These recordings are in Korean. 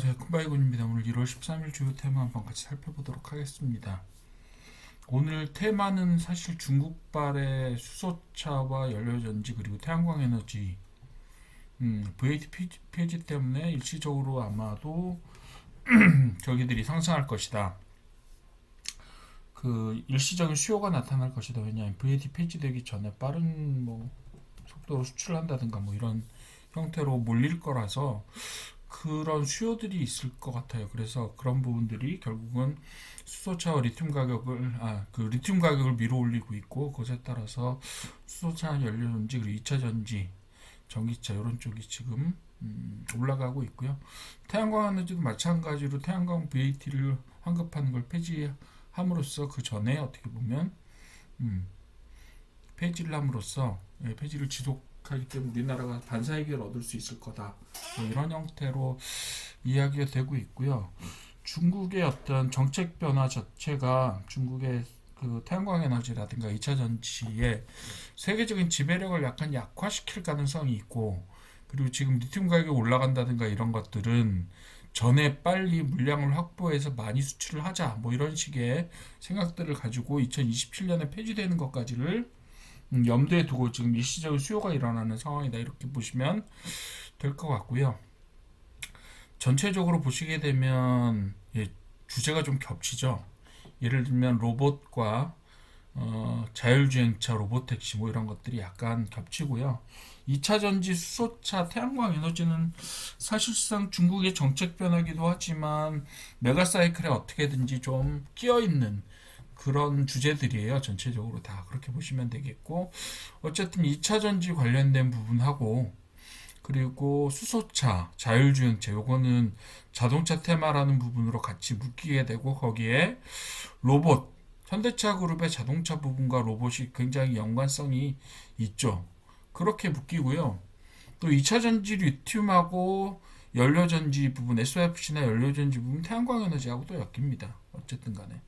안녕하세요. 큰바이군입니다. 오늘 1월 13일 주요 테마 한번 같이 살펴보도록 하겠습니다. 오늘 테마는 사실 중국발의 수소차와 연료전지 그리고 태양광 에너지 VAT 폐지 때문에 일시적으로 아마도 저기들이 상승할 것이다. 그 일시적인 수요가 나타날 것이다. 왜냐하면 VAT 폐지되기 전에 빠른 속도로 수출을 한다든가 이런 형태로 몰릴 거라서 그런 수요들이 있을 것 같아요. 그래서 그런 부분들이 결국은 수소차와 리튬 가격을 밀어 올리고 있고, 그것에 따라서 수소차 연료전지 그리고 2차 전지, 전기차 이런 쪽이 지금 올라가고 있고요. 태양광 에너지도 마찬가지로 태양광 VAT를 환급하는 걸 폐지함으로써 그 전에 어떻게 보면 폐지를 함으로써 폐지를 지속하기 때문에 우리나라가 반사이익을 얻을 수 있을 거다. 이런 형태로 이야기가 되고 있고요. 중국의 어떤 정책 변화 자체가 중국의 그 태양광 에너지라든가 2차 전지의 세계적인 지배력을 약간 약화시킬 가능성이 있고, 그리고 지금 리튬 가격이 올라간다든가 이런 것들은 전에 빨리 물량을 확보해서 많이 수출을 하자 이런 식의 생각들을 가지고 2027년에 폐지되는 것까지를 염두에 두고 지금 일시적인 수요가 일어나는 상황이다, 이렇게 보시면 될 것 같고요. 전체적으로 보시게 되면 주제가 좀 겹치죠. 예를 들면 로봇과 자율주행차, 로봇택시 이런 것들이 약간 겹치고요. 2차 전지, 수소차, 태양광 에너지는 사실상 중국의 정책 변화기도 하지만 메가사이클에 어떻게든지 좀 끼어있는 그런 주제들이에요. 전체적으로 다 그렇게 보시면 되겠고, 어쨌든 2차 전지 관련된 부분하고 그리고 수소차, 자율주행차 요거는 자동차 테마라는 부분으로 같이 묶이게 되고, 거기에 로봇, 현대차 그룹의 자동차 부분과 로봇이 굉장히 연관성이 있죠. 그렇게 묶이고요. 또 2차 전지 리튬하고 연료전지 부분, SOFC나 연료전지 부분 태양광 에너지하고 또 엮입니다. 어쨌든 간에.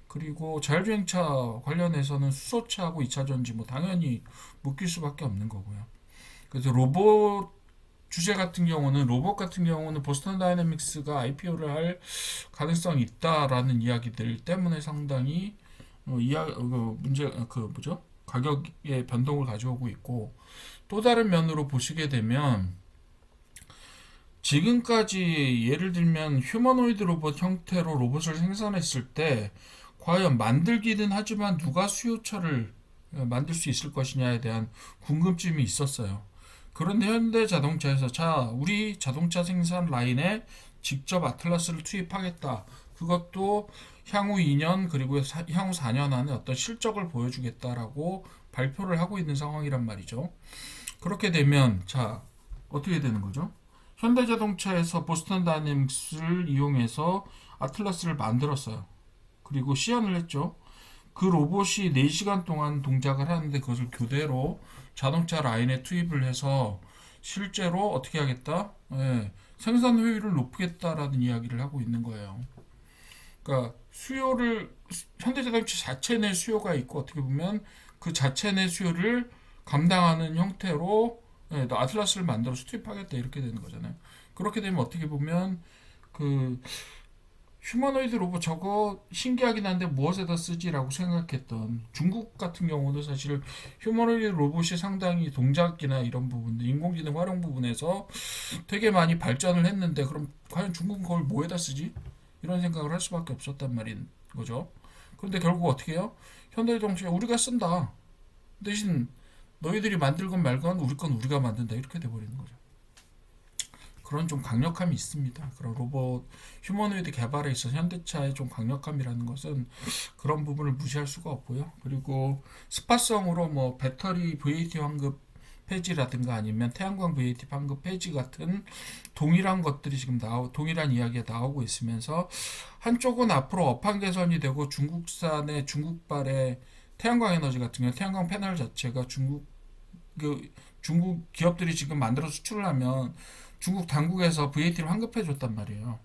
그리고 자율주행차 관련해서는 수소차하고 2차 전지 당연히 묶일 수밖에 없는 거고요. 그래서 로봇 같은 경우는 보스턴 다이내믹스가 IPO를 할 가능성이 있다라는 이야기들 때문에 상당히 가격의 변동을 가져오고 있고, 또 다른 면으로 보시게 되면 지금까지 예를 들면 휴머노이드 로봇 형태로 로봇을 생산했을 때 과연 만들기는 하지만 누가 수요처를 만들 수 있을 것이냐에 대한 궁금증이 있었어요. 그런데 현대자동차에서 우리 자동차 생산 라인에 직접 아틀라스를 투입하겠다. 그것도 향후 2년 그리고 향후 4년 안에 어떤 실적을 보여주겠다라고 발표를 하고 있는 상황이란 말이죠. 그렇게 되면 어떻게 되는 거죠? 현대자동차에서 보스턴 다이내믹스를 이용해서 아틀라스를 만들었어요. 그리고 시연을 했죠. 그 로봇이 4시간 동안 동작을 하는데 그것을 교대로 자동차 라인에 투입을 해서 실제로 어떻게 하겠다? 생산 효율을 높이겠다라는 이야기를 하고 있는 거예요. 그러니까 현대자동차 자체 내 수요가 있고, 어떻게 보면 그 자체 내 수요를 감당하는 형태로 아틀라스를 만들어서 투입하겠다, 이렇게 되는 거잖아요. 그렇게 되면 어떻게 보면 그 휴머노이드 로봇 저거 신기하긴 한데 무엇에다 쓰지라고 생각했던 중국 같은 경우도 사실 휴머노이드 로봇이 상당히 동작이나 이런 부분들, 인공지능 활용 부분에서 되게 많이 발전을 했는데, 그럼 과연 중국은 그걸 뭐에다 쓰지? 이런 생각을 할 수밖에 없었단 말인 거죠. 그런데 결국 어떻게 해요? 현대자동차 우리가 쓴다. 대신 너희들이 만들건 말건 우리 건 우리가 만든다, 이렇게 돼버리는 거죠. 그런 좀 강력함이 있습니다. 그런 로봇 휴머노이드 개발에 있어서 현대차의 좀 강력함이라는 것은 그런 부분을 무시할 수가 없고요. 그리고 스파성으로 배터리 VAT 환급 폐지라든가 아니면 태양광 VAT 환급 폐지 같은 동일한 것들이 지금 동일한 이야기가 나오고 있으면서, 한쪽은 앞으로 업황 개선이 되고 중국발의 태양광 에너지 같은 경우 태양광 패널 자체가 중국 기업들이 지금 만들어 수출을 하면 중국 당국에서 VAT를 환급해 줬단 말이에요.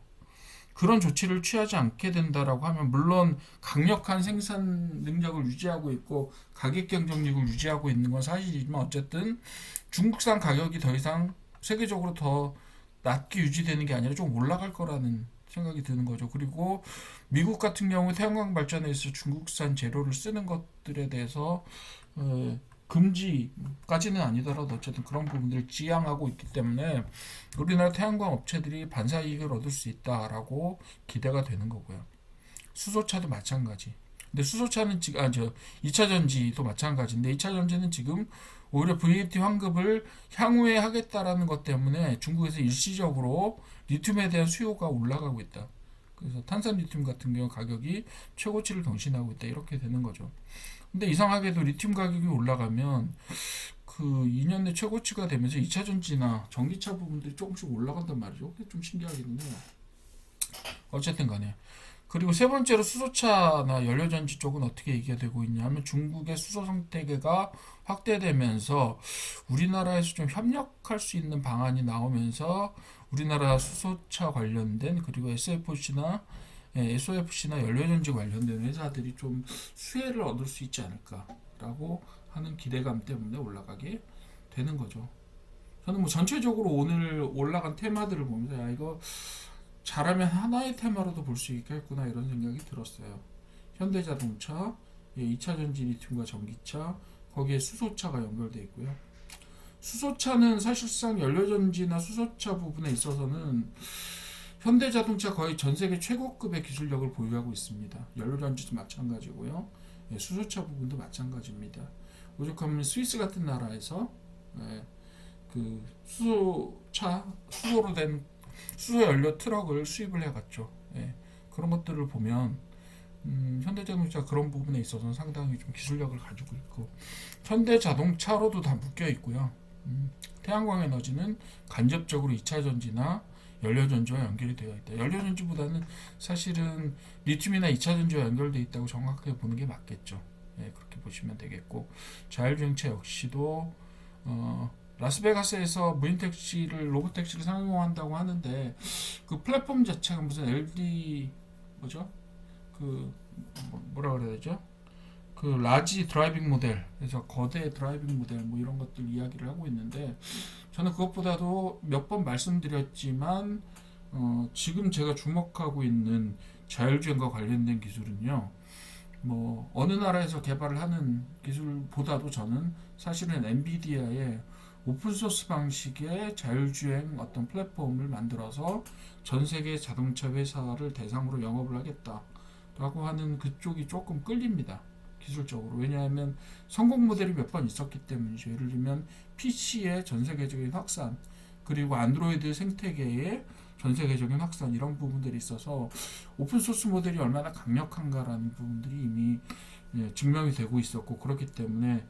그런 조치를 취하지 않게 된다라고 하면, 물론 강력한 생산 능력을 유지하고 있고 가격 경쟁력을 유지하고 있는 건 사실이지만, 어쨌든 중국산 가격이 더 이상 세계적으로 더 낮게 유지되는 게 아니라 좀 올라갈 거라는 생각이 드는 거죠. 그리고 미국 같은 경우 태양광 발전에 있어 중국산 재료를 쓰는 것들에 대해서 금지까지는 아니더라도 어쨌든 그런 부분들을 지향하고 있기 때문에 우리나라 태양광 업체들이 반사이익을 얻을 수 있다라고 기대가 되는 거고요. 수소차도 마찬가지. 근데 수소차는 지금 2차 전지도 마찬가지인데 2차 전지는 지금 오히려 VAT 환급을 향후에 하겠다라는 것 때문에 중국에서 일시적으로 리튬에 대한 수요가 올라가고 있다. 그래서 탄산 리튬 같은 경우 가격이 최고치를 경신하고 있다. 이렇게 되는 거죠. 근데 이상하게도 리튬 가격이 올라가면 그 2년 내 최고치가 되면서 2차 전지나 전기차 부분들이 조금씩 올라간단 말이죠. 그게 좀 신기하긴 해요. 어쨌든 간에. 그리고 세 번째로 수소차나 연료전지 쪽은 어떻게 얘기가 되고 있냐면 중국의 수소 생태계가 확대되면서 우리나라에서 좀 협력할 수 있는 방안이 나오면서 우리나라 수소차 관련된 그리고 SOFC나 연료전지 관련된 회사들이 좀 수혜를 얻을 수 있지 않을까라고 하는 기대감 때문에 올라가게 되는 거죠. 저는 뭐 전체적으로 오늘 올라간 테마들을 보면서 야 이거 잘하면 하나의 테마로도 볼 수 있겠구나 이런 생각이 들었어요. 현대자동차, 2차 전지 리튬과 전기차, 거기에 수소차가 연결되어 있고요. 수소차는 사실상 연료전지나 수소차 부분에 있어서는 현대자동차 거의 전 세계 최고급의 기술력을 보유하고 있습니다. 연료전지도 마찬가지고요. 수소차 부분도 마찬가지입니다. 오죽하면 스위스 같은 나라에서 그 수소로 된 수소 연료 트럭을 수입을 해갔죠. 그런 것들을 보면 현대자동차 그런 부분에 있어서는 상당히 좀 기술력을 가지고 있고 현대자동차로도 다 묶여 있고요. 태양광 에너지는 간접적으로 2차 전지나 연료전지와 연결이 되어 있다. 연료전지보다는 사실은 리튬이나 2차 전지와 연결되어 있다고 정확하게 보는 게 맞겠죠. 그렇게 보시면 되겠고 자율주행차 역시도 라스베가스에서 무인 택시를 로봇 택시를 상용한다고 하는데 그 플랫폼 자체가 무슨 LD 뭐죠? 그 뭐라 그래야 되죠? 그 라지 드라이빙 모델, 그래서 거대 드라이빙 모델 뭐 이런 것들 이야기를 하고 있는데 저는 그것보다도 몇 번 말씀드렸지만 지금 제가 주목하고 있는 자율주행과 관련된 기술은요. 뭐 어느 나라에서 개발을 하는 기술보다도 저는 사실은 엔비디아의 오픈소스 방식의 자율주행 어떤 플랫폼을 만들어서 전 세계 자동차 회사를 대상으로 영업을 하겠다라고 하는 그쪽이 조금 끌립니다. 기술적으로. 왜냐하면 성공 모델이 몇 번 있었기 때문이죠. 예를 들면 PC의 전 세계적인 확산, 그리고 안드로이드 생태계의 전 세계적인 확산 이런 부분들이 있어서 오픈소스 모델이 얼마나 강력한가라는 부분들이 이미 증명이 되고 있었고 그렇기 때문에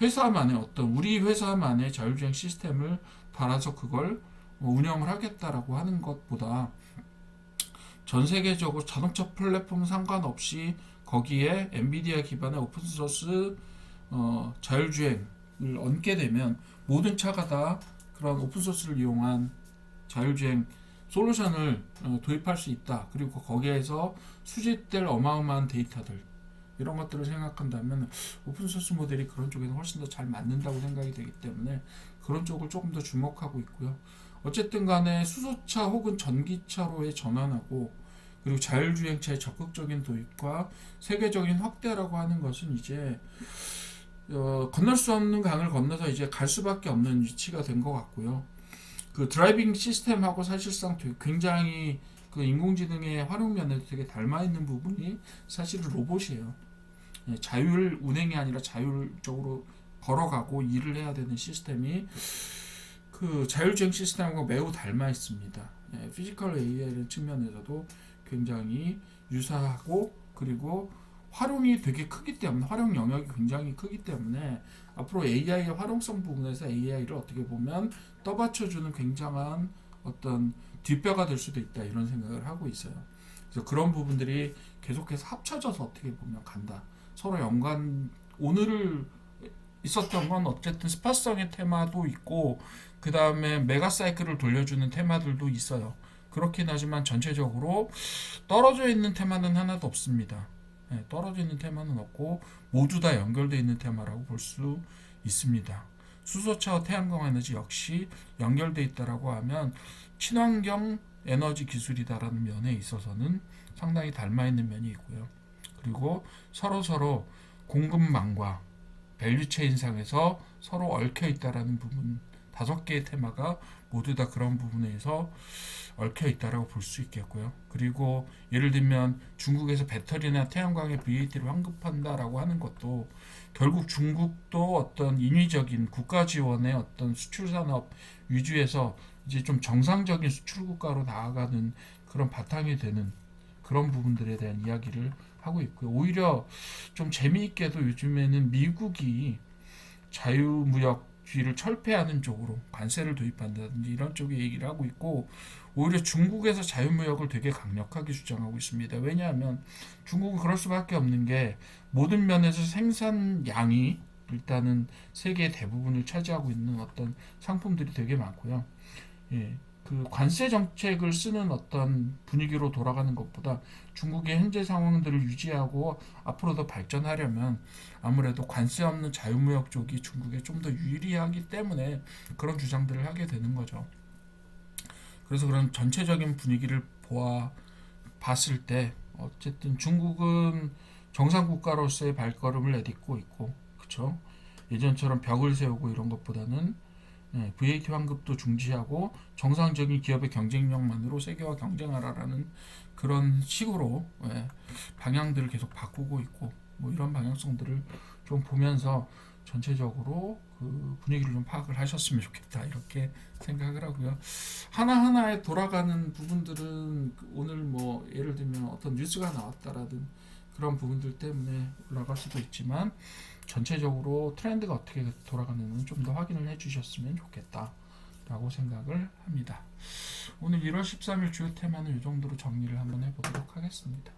회사만의 어떤 우리 회사만의 자율주행 시스템을 달아서 그걸 운영을 하겠다라고 하는 것보다 전 세계적으로 자동차 플랫폼 상관없이 거기에 엔비디아 기반의 오픈소스 자율주행을 얹게 되면 모든 차가 다 그런 오픈소스를 이용한 자율주행 솔루션을 도입할 수 있다. 그리고 거기에서 수집될 어마어마한 데이터들 이런 것들을 생각한다면 오픈소스 모델이 그런 쪽에는 훨씬 더 잘 맞는다고 생각이 되기 때문에 그런 쪽을 조금 더 주목하고 있고요. 어쨌든 간에 수소차 혹은 전기차로의 전환하고 그리고 자율주행차의 적극적인 도입과 세계적인 확대라고 하는 것은 이제 건널 수 없는 강을 건너서 이제 갈 수밖에 없는 위치가 된 것 같고요. 그 드라이빙 시스템하고 사실상 굉장히 그 인공지능의 활용 면에서 되게 닮아 있는 부분이 사실은 로봇이에요. 자율 운행이 아니라 자율적으로 걸어가고 일을 해야 되는 시스템이 그 자율주행 시스템하고 매우 닮아 있습니다. 피지컬 AI라는 측면에서도 굉장히 유사하고 그리고 활용이 되게 크기 때문에 활용 영역이 굉장히 크기 때문에 앞으로 AI의 활용성 부분에서 AI를 어떻게 보면 떠받쳐주는 굉장한 어떤 뒷배가 될 수도 있다 이런 생각을 하고 있어요. 그래서 그런 부분들이 계속해서 합쳐져서 어떻게 보면 간다. 서로 연관 오늘 있었던 건 어쨌든 스파성의 테마도 있고 그 다음에 메가사이클을 돌려주는 테마들도 있어요. 그렇긴 하지만 전체적으로 떨어져 있는 테마는 하나도 없습니다. 떨어져 있는 테마는 없고 모두 다 연결되어 있는 테마라고 볼 수 있습니다. 수소차와 태양광 에너지 역시 연결돼 있다라고 하면 친환경 에너지 기술이다라는 면에 있어서는 상당히 닮아 있는 면이 있고요. 그리고 서로 공급망과 밸류체인상에서 서로 얽혀 있다라는 부분, 5개의 테마가 모두 다 그런 부분에서 얽혀 있다라고 볼 수 있겠고요. 그리고 예를 들면 중국에서 배터리나 태양광의 VAT를 환급한다라고 하는 것도 결국 중국도 어떤 인위적인 국가 지원의 어떤 수출 산업 위주에서 이제 좀 정상적인 수출 국가로 나아가는 그런 바탕이 되는 그런 부분들에 대한 이야기를 하고 있고요. 오히려 좀 재미있게도 요즘에는 미국이 자유무역주의를 철폐하는 쪽으로 관세를 도입한다든지 이런 쪽에 얘기를 하고 있고, 오히려 중국에서 자유무역을 되게 강력하게 주장하고 있습니다. 왜냐하면 중국은 그럴 수밖에 없는 게 모든 면에서 생산량이 일단은 세계의 대부분을 차지하고 있는 어떤 상품들이 되게 많고요. 예, 그 관세 정책을 쓰는 어떤 분위기로 돌아가는 것보다 중국의 현재 상황들을 유지하고 앞으로 더 발전하려면 아무래도 관세 없는 자유무역 쪽이 중국에 좀 더 유리하기 때문에 그런 주장들을 하게 되는 거죠. 그래서 그런 전체적인 분위기를 봤을 때 어쨌든 중국은 정상 국가로서의 발걸음을 내딛고 있고, 그렇죠? 예전처럼 벽을 세우고 이런 것보다는 VAT 환급도 중지하고 정상적인 기업의 경쟁력만으로 세계와 경쟁하라라는 그런 식으로 방향들을 계속 바꾸고 있고, 뭐 이런 방향성들을 좀 보면서 전체적으로 그 분위기를 좀 파악을 하셨으면 좋겠다 이렇게 생각을 하고요. 하나하나에 돌아가는 부분들은 오늘 뭐 예를 들면 어떤 뉴스가 나왔다라든 그런 부분들 때문에 올라갈 수도 있지만 전체적으로 트렌드가 어떻게 돌아가는지 좀 더 확인을 해주셨으면 좋겠다라고 생각을 합니다. 오늘 1월 13일 주요 테마는 이 정도로 정리를 한번 해보도록 하겠습니다.